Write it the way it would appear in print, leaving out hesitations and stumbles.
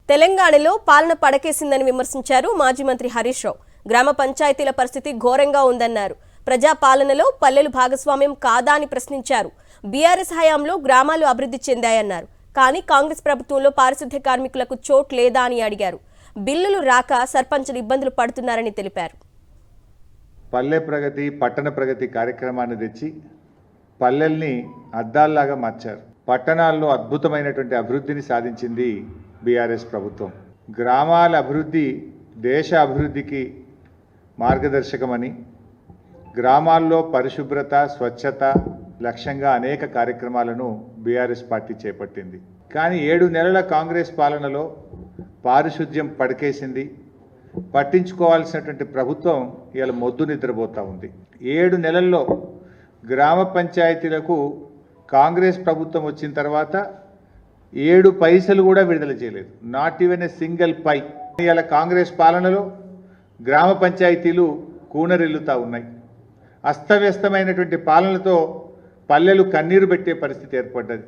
తెలంగాణలో పాలన పడకేసిందని విమర్శించారు మాజీ మంత్రి హరీష్ రావు. గ్రామ పంచాయతీల పరిస్థితి ఘోరంగా ఉందన్నారు. ప్రజా పాలనలో పల్లెలు భాగస్వామ్యం కాదా అని ప్రశ్నించారు. బీఆర్ఎస్ హయాంలో గ్రామాలు అభివృద్ధి చెందాయన్నారు. కానీ కాంగ్రెస్ ప్రభుత్వంలో పారిశుద్ధ్య కార్మికులకు చోటు లేదా అని అడిగారు. బిల్లులు రాక సర్పంచులు ఇబ్బందులు పడుతున్నారని తెలిపారు. పల్లె ప్రగతి పట్టణ ప్రగతి కార్యక్రమాన్ని తెచ్చి పల్లెల్ని అద్దాల్లాగా మార్చారు. పట్టణాల్లో అద్భుతమైనటువంటి అభివృద్ధిని సాధించింది బీఆర్ఎస్ ప్రభుత్వం. గ్రామాల అభివృద్ధి దేశ అభివృద్ధికి మార్గదర్శకమని గ్రామాల్లో పరిశుభ్రత స్వచ్ఛత లక్ష్యంగా అనేక కార్యక్రమాలను బీఆర్ఎస్ పార్టీ చేపట్టింది. కానీ 7 నెలల కాంగ్రెస్ పాలనలో పారిశుద్ధ్యం పడకేసింది. పట్టించుకోవాల్సినటువంటి ప్రభుత్వం ఇలా మొద్దు నిద్రపోతూ ఉంది. 7 నెలల్లో గ్రామ పంచాయతీలకు కాంగ్రెస్ ప్రభుత్వం వచ్చిన తర్వాత 7 పైసలు కూడా విడుదల చేయలేదు. నాట్ ఈవెన్ ఏ సింగిల్ పై. ఇలా కాంగ్రెస్ పాలనలో గ్రామ పంచాయతీలు కూనరిల్లుతూ ఉన్నాయి. అస్తవ్యస్తమైనటువంటి పాలనతో పల్లెలు కన్నీరు పెట్టే పరిస్థితి ఏర్పడ్డది.